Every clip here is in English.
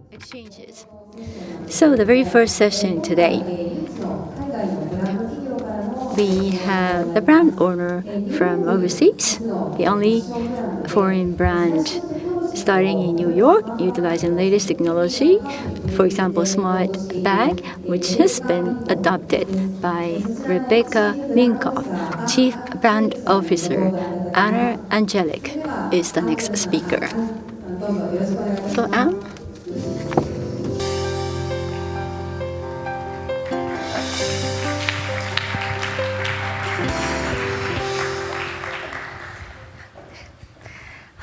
It changes. So the very first session today, we have the brand owner from overseas, the only foreign brand starting in New York, utilizing latest technology, for example, smart bag, which has been adopted by Rebecca Minkoff, Chief Brand Officer. Anna Angelic is the next speaker. So Anne?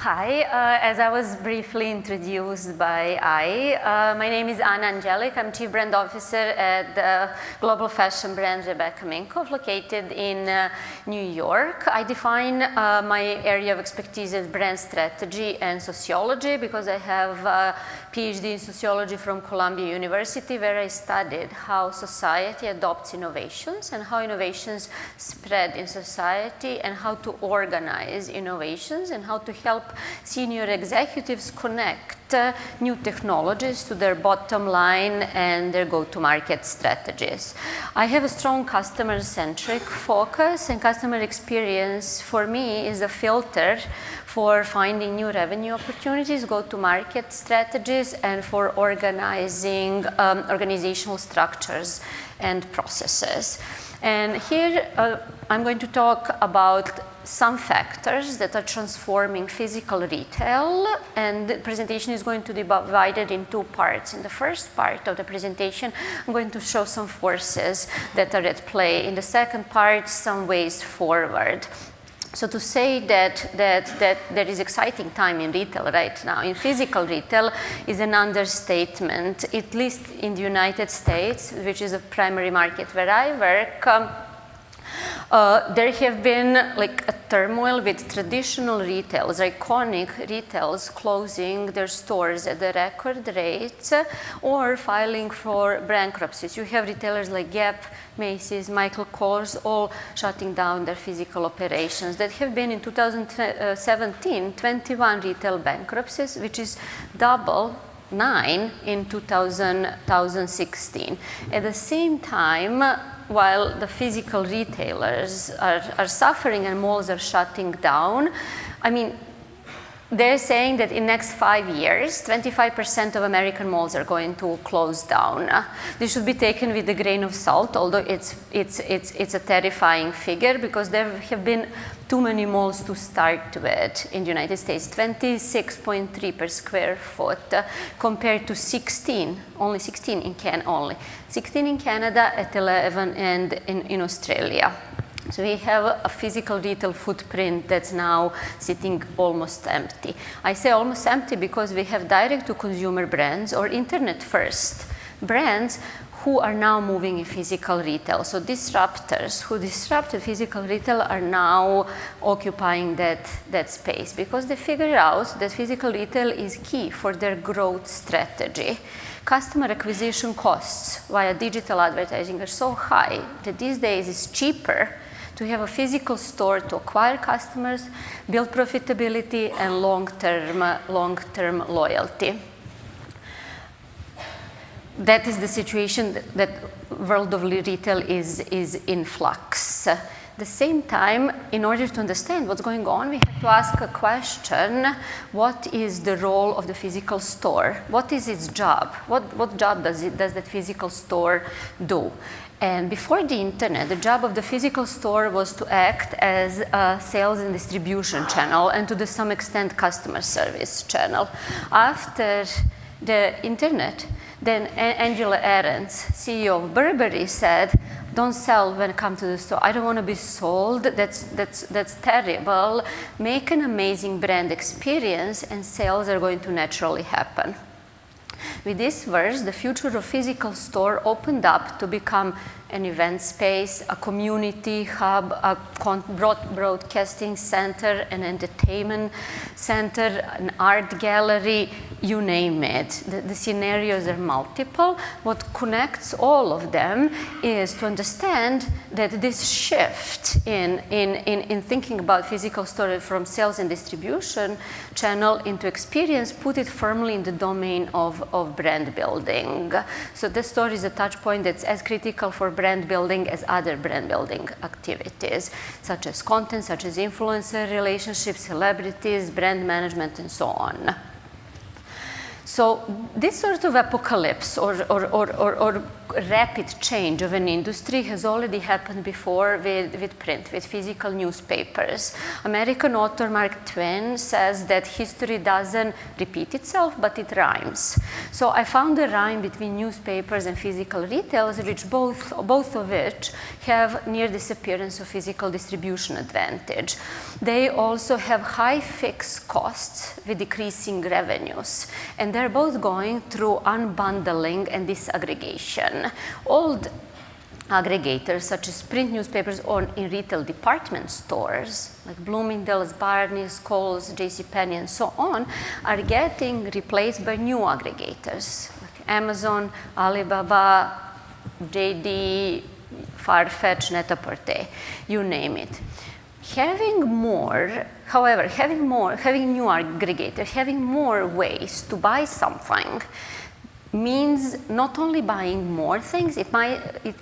Hi, as I was briefly introduced by my name is Anna Angelic. I'm Chief Brand Officer at the global fashion brand Rebecca Minkoff, located in New York. I define my area of expertise as brand strategy and sociology because I have a PhD in sociology from Columbia University, where I studied how society adopts innovations and how innovations spread in society and how to organize innovations and how to help senior executives connect new technologies to their bottom line and their go-to-market strategies. I have a strong customer-centric focus, and customer experience for me is a filter for finding new revenue opportunities, go-to-market strategies, and for organizing organizational structures and processes. And here I'm going to talk about some factors that are transforming physical retail, and the presentation is going to be divided in two parts. In the first part of the presentation, I'm going to show some forces that are at play. In the second part, some ways forward. So to say that there is exciting time in retail right now, in physical retail, is an understatement, at least in the United States, which is a primary market where I work. There have been like a turmoil with traditional retails, iconic retails closing their stores at the record rates or filing for bankruptcies. You have retailers like Gap, Macy's, Michael Kors, all shutting down their physical operations. That have been in 2017, 21 retail bankruptcies, which is double 9 in 2016. At the same time, while the physical retailers are suffering and malls are shutting down, I mean, they're saying that in next 5 years, 25% of American malls are going to close down. This should be taken with a grain of salt, although it's a terrifying figure because there have been too many malls to start with in the United States, 26.3 per square foot compared to 16, only 16 in Canada, 16 in Canada at 11 and in Australia. So we have a physical retail footprint that's now sitting almost empty. I say almost empty because we have direct-to-consumer brands or internet-first brands who are now moving in physical retail. So disruptors who disrupted physical retail are now occupying that space because they figured out that physical retail is key for their growth strategy. Customer acquisition costs via digital advertising are so high that these days it's cheaper to have a physical store to acquire customers, build profitability, and long-term loyalty. That is the situation that world of retail is in flux. At the same time, in order to understand what's going on, we have to ask a question: what is the role of the physical store? What is its job? What job does that physical store do? And before the internet, the job of the physical store was to act as a sales and distribution channel and to some extent customer service channel. After the internet, then Angela Ahrendts, CEO of Burberry, said, "Don't sell when it comes to the store. I don't want to be sold. That's terrible. Make an amazing brand experience and sales are going to naturally happen." With this verse, the future of physical store opened up to become an event space, a community hub, a broadcasting center, an entertainment center, an art gallery, you name it. The scenarios are multiple. What connects all of them is to understand that this shift in thinking about physical storage from sales and distribution channel into experience put it firmly in the domain of brand building. So this store is a touch point that's as critical for brand building as other brand building activities, such as content, such as influencer relationships, celebrities, brand management, and so on. So this sort of apocalypse or rapid change of an industry has already happened before with print, with physical newspapers. American author Mark Twain says that history doesn't repeat itself, but it rhymes. So I found a rhyme between newspapers and physical retailers, which both of which have near disappearance of physical distribution advantage. They also have high fixed costs with decreasing revenues, and they're both going through unbundling and disaggregation. Old aggregators such as print newspapers or in retail department stores like Bloomingdale's, Barney's, Kohl's, JCPenney, and so on are getting replaced by new aggregators like Amazon, Alibaba, JD, Farfetch, Net-a-Porter, you name it. Having more, however, having new aggregators, having more ways to buy something means not only buying more things, it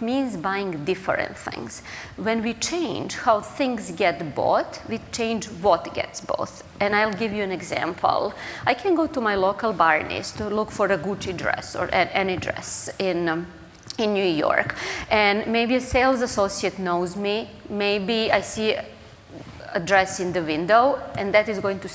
means buying different things. When we change how things get bought, we change what gets bought. And I'll give you an example. I can go to my local Barney's to look for a Gucci dress or any dress in New York. And maybe a sales associate knows me, maybe I see a dress in the window, and that is going to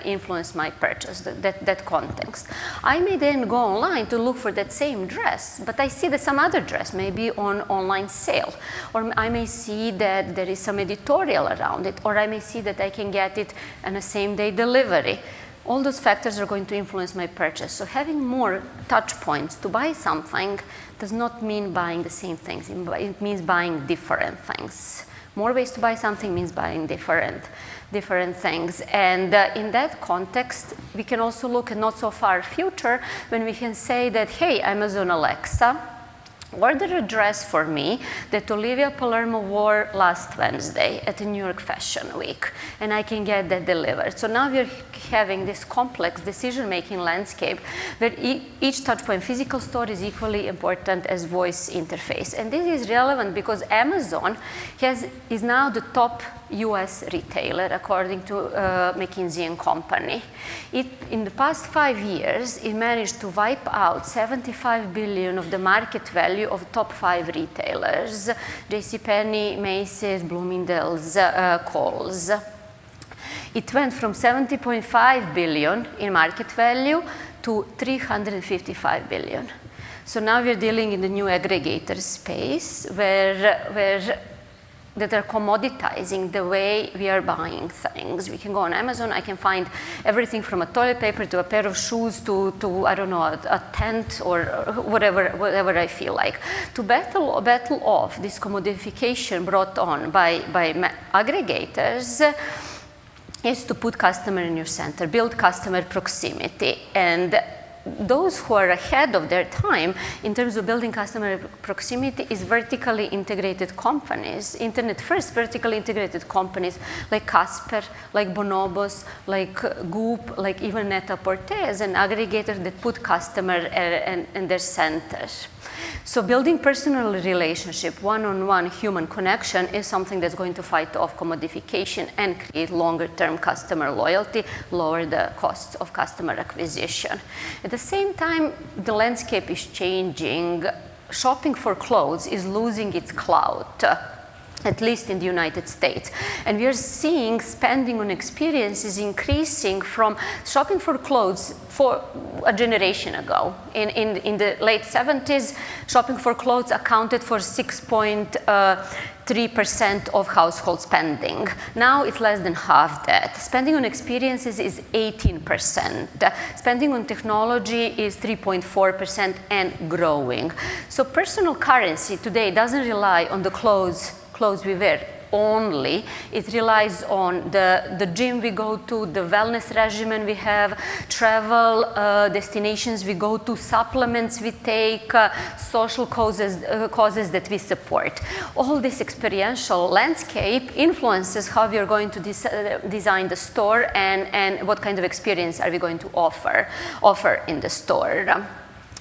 influence my purchase, that context. I may then go online to look for that same dress, but I see that some other dress may be on online sale, or I may see that there is some editorial around it, or I may see that I can get it in a same-day delivery. All those factors are going to influence my purchase. So having more touch points to buy something does not mean buying the same things. It means buying different things. More ways to buy something means buying different things. And in that context, we can also look at not so far future when we can say that, hey, Amazon Alexa, order a dress for me that Olivia Palermo wore last Wednesday at the New York Fashion Week, and I can get that delivered. So now we're having this complex decision-making landscape where each touchpoint, physical store is equally important as voice interface. And this is relevant because Amazon is now the top US retailer according to McKinsey & Company. In the past 5 years, it managed to wipe out $75 billion of the market value of top 5 retailers, JCPenney, Macy's, Bloomingdale's, Kohl's. It went from $70.5 billion in market value to $355 billion. So now we're dealing in the new aggregator space where that are commoditizing the way we are buying things. We can go on Amazon, I can find everything from a toilet paper to a pair of shoes to I don't know, a tent or whatever I feel like. To battle off this commodification brought on by aggregators is to put customer in your center, build customer proximity. And those who are ahead of their time in terms of building customer proximity is vertically integrated companies, internet-first vertically integrated companies like Casper, like Bonobos, like Goop, like even Net-a-Porter as an aggregator that put customer in their center. So building personal relationship, one-on-one human connection is something that's going to fight off commodification and create longer-term customer loyalty, lower the costs of customer acquisition. At the same time, the landscape is changing. Shopping for clothes is losing its clout, at least in the United States. And we are seeing spending on experiences increasing from shopping for clothes for a generation ago. In the late 70s, shopping for clothes accounted for 6.3% of household spending. Now it's less than half that. Spending on experiences is 18%. Spending on technology is 3.4% and growing. So personal currency today doesn't rely on the clothes we wear. only. It relies on the gym we go to, the wellness regimen we have, travel destinations we go to, supplements we take, social causes that we support. All this experiential landscape influences how we are going to design the store and what kind of experience are we going to offer in the store.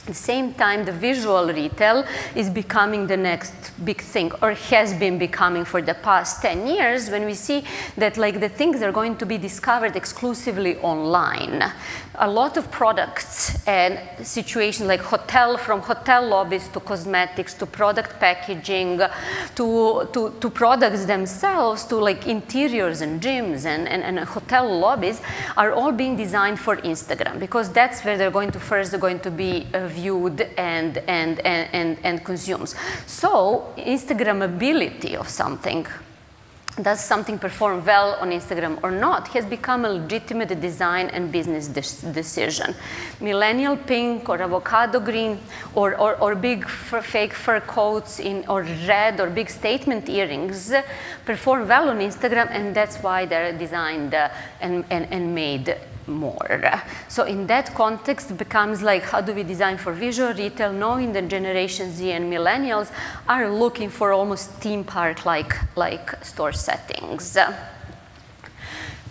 At the same time, the visual retail is becoming the next big thing, or has been becoming for the past 10 years, when we see that like the things are going to be discovered exclusively online. A lot of products and situations like from hotel lobbies to cosmetics to product packaging to products themselves to like interiors and gyms and hotel lobbies are all being designed for Instagram, because that's where they're going to be viewed and consumed. So Instagrammability of something, does something perform well on Instagram or not, has become a legitimate design and business decision. Millennial pink or avocado green or big fake fur coats or red or big statement earrings perform well on Instagram, and that's why they're designed and made more. So in that context, it becomes like, how do we design for visual retail, knowing that Generation Z and millennials are looking for almost theme park-like store settings.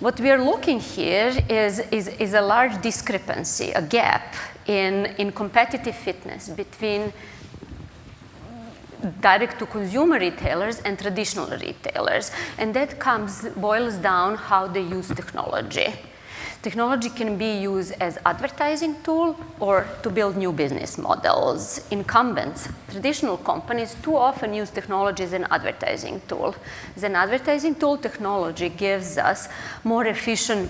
What we are looking here is a large discrepancy, a gap in competitive fitness between direct-to-consumer retailers and traditional retailers. And that boils down how they use technology. Technology can be used as advertising tool or to build new business models. Incumbents, traditional companies, too often use technology as an advertising tool. As an advertising tool, technology gives us more efficient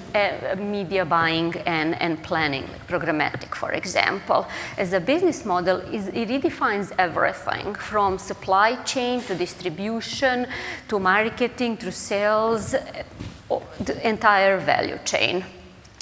media buying and planning, like programmatic, for example. As a business model, it redefines everything from supply chain to distribution to marketing to sales, the entire value chain.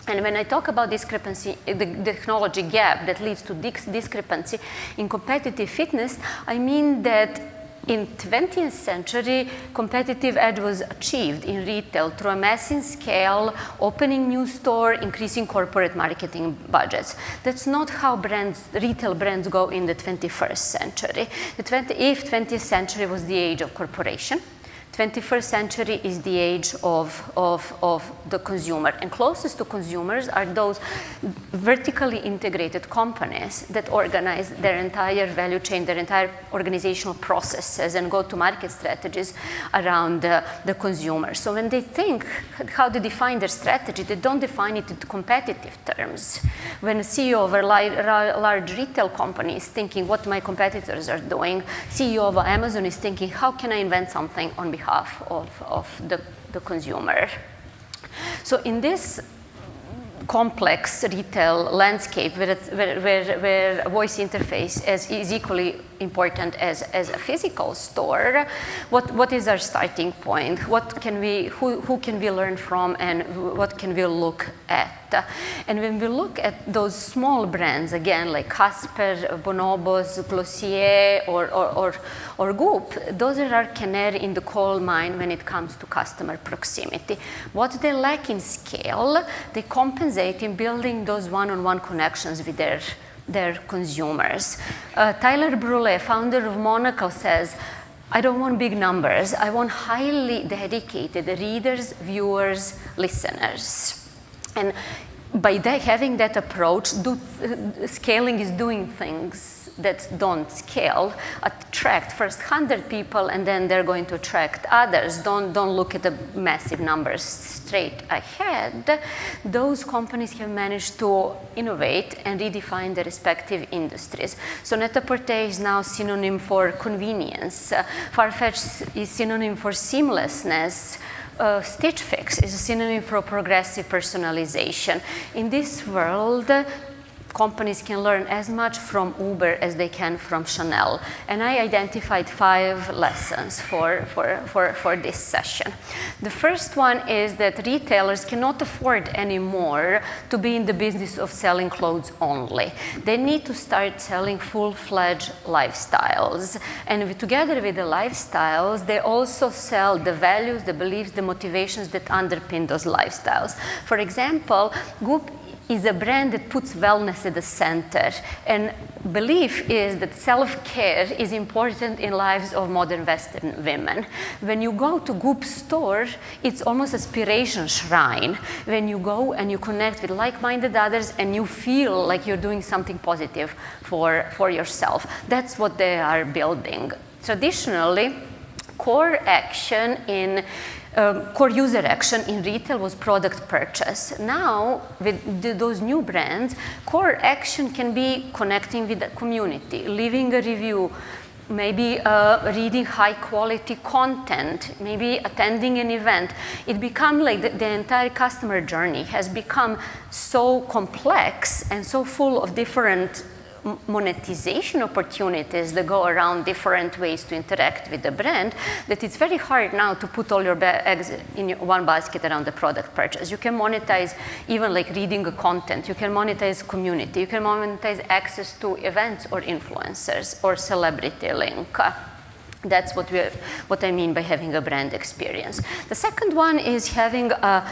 And when I talk about discrepancy, the technology gap that leads to discrepancy in competitive fitness, I mean that in 20th century, competitive edge was achieved in retail through a massive scale, opening new store, increasing corporate marketing budgets. That's not how retail brands go in the 21st century. If 20th century was the age of corporation, 21st century is the age of the consumer, and closest to consumers are those vertically integrated companies that organize their entire value chain, their entire organizational processes and go-to-market strategies around the consumer. So when they think how they define their strategy, they don't define it in competitive terms. When a CEO of a large retail company is thinking what my competitors are doing, CEO of Amazon is thinking how can I invent something on behalf of the consumer. So in this complex retail landscape where voice interface is equally important as a physical store, what is our starting point? Who can we learn from, and what can we look at? And when we look at those small brands, again, like Casper, Bonobos, Glossier, or Goop, those are our canary in the coal mine when it comes to customer proximity. What they lack in scale, they compensate in building those one-on-one connections with their consumers. Tyler Brule, founder of Monaco, says, I don't want big numbers, I want highly dedicated readers, viewers, listeners. And by having that approach, scaling is doing things that don't scale. Attract first 100 people, and then they're going to attract others. Don't look at the massive numbers straight ahead. Those companies have managed to innovate and redefine their respective industries. So Net-a-Porter is now synonym for convenience. Farfetch is synonym for seamlessness. Stitch Fix is a synonym for progressive personalization. In this world, companies can learn as much from Uber as they can from Chanel. And I identified 5 lessons for this session. The first one is that retailers cannot afford anymore to be in the business of selling clothes only. They need to start selling full-fledged lifestyles. And together with the lifestyles, they also sell the values, the beliefs, the motivations that underpin those lifestyles. For example, Goop is a brand that puts wellness at the center. And belief is that self-care is important in lives of modern Western women. When you go to Goop store, it's almost an aspiration shrine. When you go and you connect with like-minded others and you feel like you're doing something positive for yourself. That's what they are building. Traditionally, core user action in retail was product purchase. Now, with those new brands, core action can be connecting with the community, leaving a review, maybe reading high-quality content, maybe attending an event. It becomes like the entire customer journey has become so complex and so full of different monetization opportunities that go around different ways to interact with the brand, that it's very hard now to put all your eggs in one basket around the product purchase. You can monetize even like reading a content, you can monetize community, you can monetize access to events or influencers or celebrity link. That's what I mean by having a brand experience. The second one is having a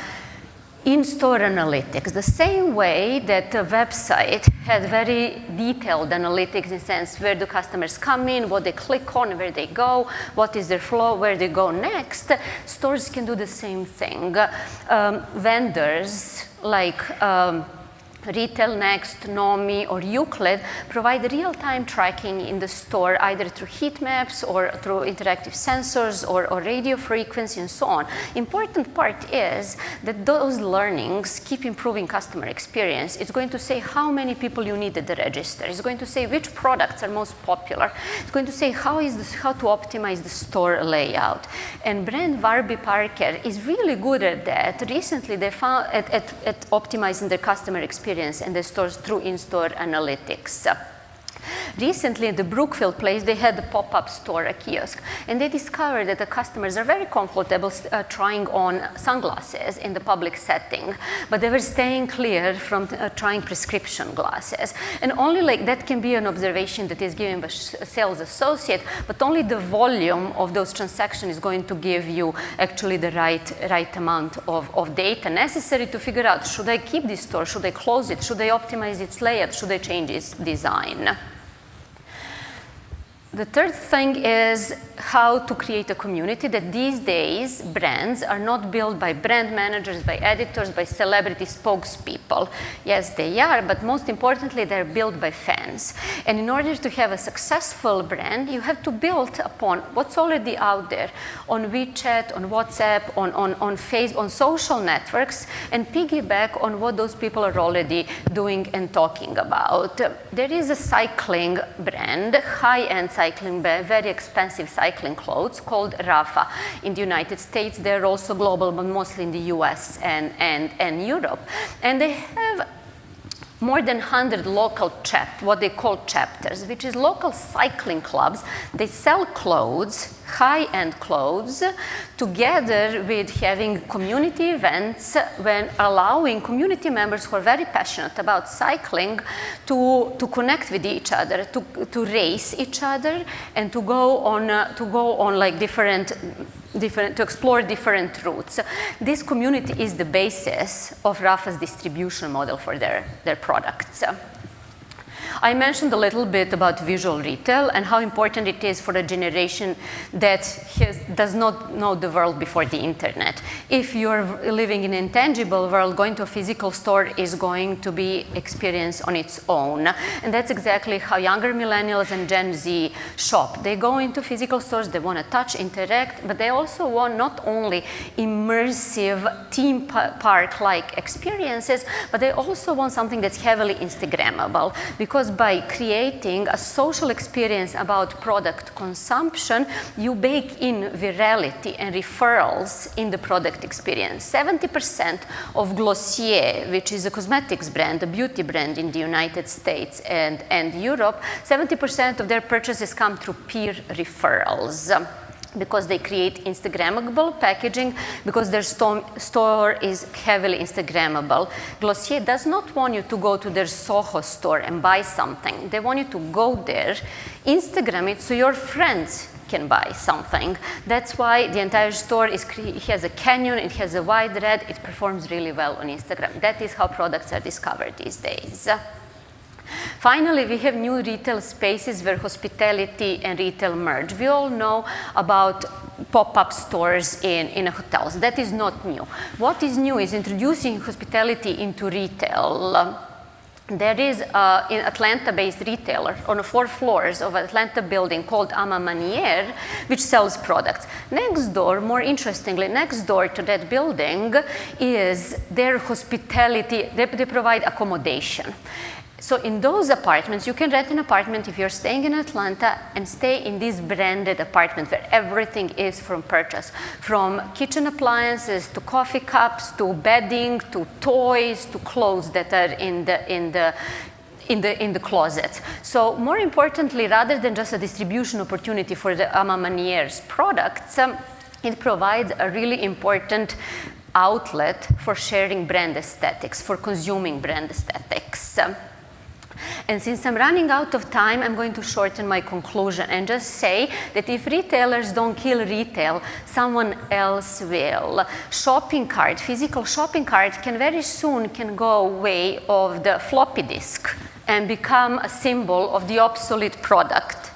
in-store analytics, the same way that a website had very detailed analytics in the sense where do customers come in, what they click on, where they go, what is their flow, where they go next. Stores can do the same thing. Vendors like Retail Next, Nomi, or Euclid provide real-time tracking in the store, either through heat maps or through interactive sensors or radio frequency and so on. Important part is that those learnings keep improving customer experience. It's going to say how many people you need at the register. It's going to say which products are most popular. It's going to say how to optimize the store layout. And brand Warby Parker is really good at that. Recently, they found at optimizing their customer experience and the stores through in-store analytics. Recently, at the Brookfield place, they had a pop-up store, a kiosk, and they discovered that the customers are very comfortable trying on sunglasses in the public setting, but they were staying clear from trying prescription glasses. And only like that can be an observation that is given by a sales associate, but only the volume of those transactions is going to give you actually the right amount of data necessary to figure out, should I keep this store, should I close it, should I optimize its layout, should I change its design? The third thing is how to create a community that these days brands are not built by brand managers, by editors, by celebrity spokespeople. Yes, they are, but most importantly, they're built by fans. And in order to have a successful brand, you have to build upon what's already out there on WeChat, on WhatsApp, on Facebook, on social networks, and piggyback on what those people are already doing and talking about. There is a cycling brand, high-end cycling brand, very expensive cycling clothes called Rafa in the United States. They're also global, but mostly in the US and Europe. And they have more than 100 local what they call chapters, which is local cycling clubs. They sell clothes, high-end clothes, together with having community events when allowing community members who are very passionate about cycling to connect with each other, to race each other, and to go on like to explore different routes. This community is the basis of Rafa's distribution model for their products. I mentioned a little bit about visual retail and how important it is for a generation that does not know the world before the internet. If you're living in an intangible world, going to a physical store is going to be experience on its own. And that's exactly how younger millennials and Gen Z shop. They go into physical stores, they want to touch, interact, but they also want not only immersive theme park-like experiences, but they also want something that's heavily Instagrammable, because by creating a social experience about product consumption, you bake in virality and referrals in the product experience. 70% of Glossier, which is a cosmetics brand, a beauty brand in the United States and Europe, 70% of their purchases come through peer referrals, because they create Instagrammable packaging, because their store is heavily Instagrammable. Glossier does not want you to go to their Soho store and buy something. They want you to go there, Instagram it, so your friends can buy something. That's why the entire store has a canyon, it has a wide red, it performs really well on Instagram. That is how products are discovered these days. Finally, we have new retail spaces where hospitality and retail merge. We all know about pop-up stores in hotels. That is not new. What is new is introducing hospitality into retail. There is an Atlanta-based retailer on the 4 floors of an Atlanta building called Ama Manier, which sells products. Next door, more interestingly, next door to that building is their hospitality. They provide accommodation. So in those apartments, you can rent an apartment if you're staying in Atlanta and stay in this branded apartment where everything is from purchase, from kitchen appliances to coffee cups to bedding to toys to clothes that are in the closet. So more importantly, rather than just a distribution opportunity for the Ama Manier's products, it provides a really important outlet for sharing brand aesthetics, for consuming brand aesthetics. And since I'm running out of time, I'm going to shorten my conclusion and just say that if retailers don't kill retail, someone else will. Shopping cart, physical shopping cart can very soon go way of the floppy disk and become a symbol of the obsolete product.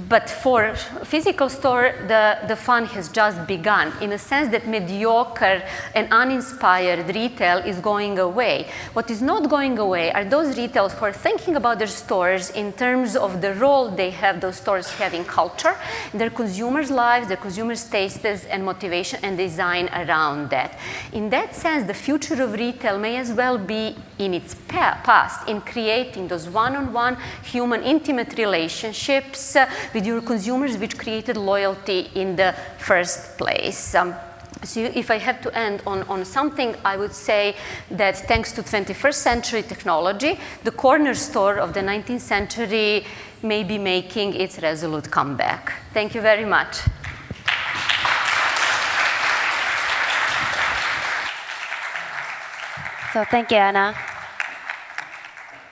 But for physical store, the fun has just begun, in a sense that mediocre and uninspired retail is going away. What is not going away are those retailers who are thinking about their stores in terms of the role they have, those stores have in culture, their consumers' lives, their consumers' tastes and motivation and design around that. In that sense, the future of retail may as well be in its past, in creating those one-on-one human intimate relationships with your consumers, which created loyalty in the first place. So if I have to end on something, I would say that thanks to 21st century technology, the corner store of the 19th century may be making its resolute comeback. Thank you very much. So thank you, Anna.